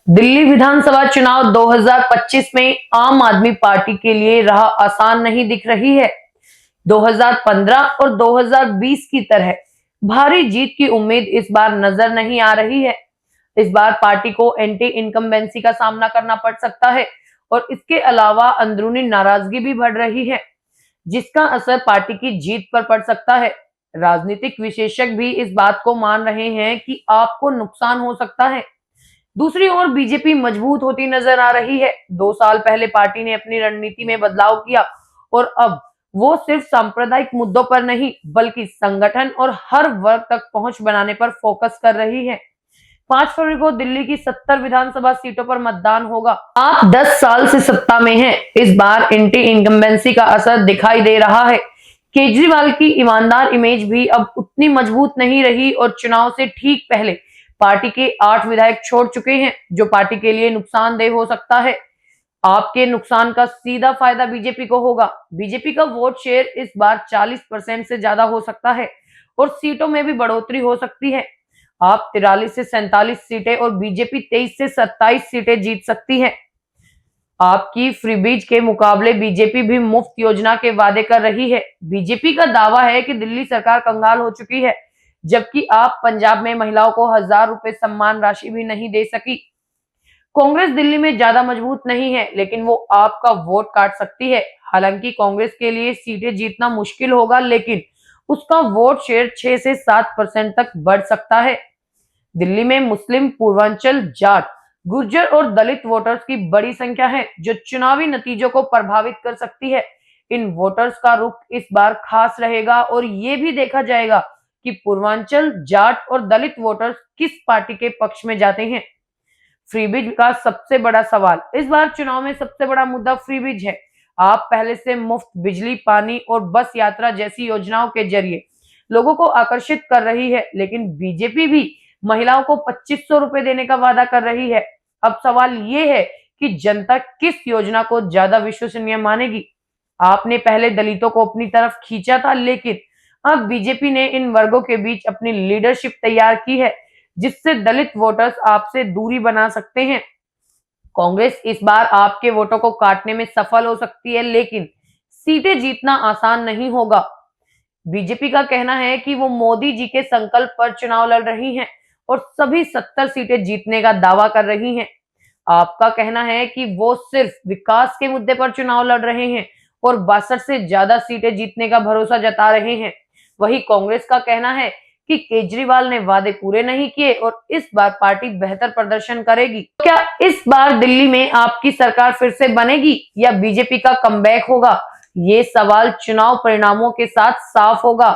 दिल्ली विधानसभा चुनाव 2025 में आम आदमी पार्टी के लिए राह आसान नहीं दिख रही है। 2015 और 2020 की तरह भारी जीत की उम्मीद इस बार नजर नहीं आ रही है। इस बार पार्टी को एंटी इनकम्बेंसी का सामना करना पड़ सकता है और इसके अलावा अंदरूनी नाराजगी भी बढ़ रही है, जिसका असर पार्टी की जीत पर पड़ सकता है। राजनीतिक विशेषज्ञ भी इस बात को मान रहे हैं कि आपको नुकसान हो सकता है। दूसरी ओर बीजेपी मजबूत होती नजर आ रही है। 2 साल पहले पार्टी ने अपनी रणनीति में बदलाव किया और अब वो सिर्फ सांप्रदायिक मुद्दों पर नहीं बल्कि संगठन और हर वर्ग तक पहुंच बनाने पर फोकस कर रही है। 5 फरवरी को दिल्ली की 70 विधानसभा सीटों पर मतदान होगा। आप 10 साल से सत्ता में हैं। इस बार एंटी इनकम्बेंसी का असर दिखाई दे रहा है। केजरीवाल की ईमानदार इमेज भी अब उतनी मजबूत नहीं रही और चुनाव से ठीक पहले पार्टी के 8 विधायक छोड़ चुके हैं, जो पार्टी के लिए नुकसानदेह हो सकता है। आपके नुकसान का सीधा फायदा बीजेपी को होगा। बीजेपी का वोट शेयर इस बार 40% से ज्यादा हो सकता है और सीटों में भी बढ़ोतरी हो सकती है। आप 43 से 47 सीटें और बीजेपी 23 से 27 सीटें जीत सकती है। आपकी फ्रीबीज के मुकाबले बीजेपी भी मुफ्त योजना के वादे कर रही है। बीजेपी का दावा है कि दिल्ली सरकार कंगाल हो चुकी है, जबकि आप पंजाब में महिलाओं को 1000 रुपए सम्मान राशि भी नहीं दे सकी। कांग्रेस दिल्ली में ज्यादा मजबूत नहीं है, लेकिन वो आपका वोट काट सकती है। हालांकि कांग्रेस के लिए सीटें जीतना मुश्किल होगा, लेकिन उसका वोट शेयर 6 से 7% तक बढ़ सकता है। दिल्ली में मुस्लिम, पूर्वांचल, जाट, गुर्जर और दलित वोटर्स की बड़ी संख्या है, जो चुनावी नतीजों को प्रभावित कर सकती है। इन वोटर्स का रुख इस बार खास रहेगा और ये भी देखा जाएगा कि पूर्वांचल, जाट और दलित वोटर्स किस पार्टी के पक्ष में जाते हैं। फ्रीबीज का सबसे बड़ा सवाल इस बार चुनाव में सबसे बड़ा मुद्दा फ्रीबीज है। आप पहले से मुफ्त बिजली, पानी और बस यात्रा जैसी योजनाओं के जरिए लोगों को आकर्षित कर रही है, लेकिन बीजेपी भी महिलाओं को 2500 रुपए देने का वादा कर रही है। अब सवाल ये है कि जनता किस योजना को ज्यादा विश्वसनीय मानेगी। आपने पहले दलितों को अपनी तरफ खींचा था, लेकिन अब बीजेपी ने इन वर्गों के बीच अपनी लीडरशिप तैयार की है, जिससे दलित वोटर्स आपसे दूरी बना सकते हैं। कांग्रेस इस बार आपके वोटों को काटने में सफल हो सकती है, लेकिन सीटें जीतना आसान नहीं होगा। बीजेपी का कहना है कि वो मोदी जी के संकल्प पर चुनाव लड़ रही हैं और सभी 70 सीटें जीतने का दावा कर रही हैं। आपका कहना है कि वो सिर्फ विकास के मुद्दे पर चुनाव लड़ रहे हैं और 62 से ज्यादा सीटें जीतने का भरोसा जता रहे हैं। वहीं कांग्रेस का कहना है कि केजरीवाल ने वादे पूरे नहीं किए और इस बार पार्टी बेहतर प्रदर्शन करेगी। तो क्या इस बार दिल्ली में आपकी सरकार फिर से बनेगी या बीजेपी का कमबैक होगा? ये सवाल चुनाव परिणामों के साथ साफ होगा।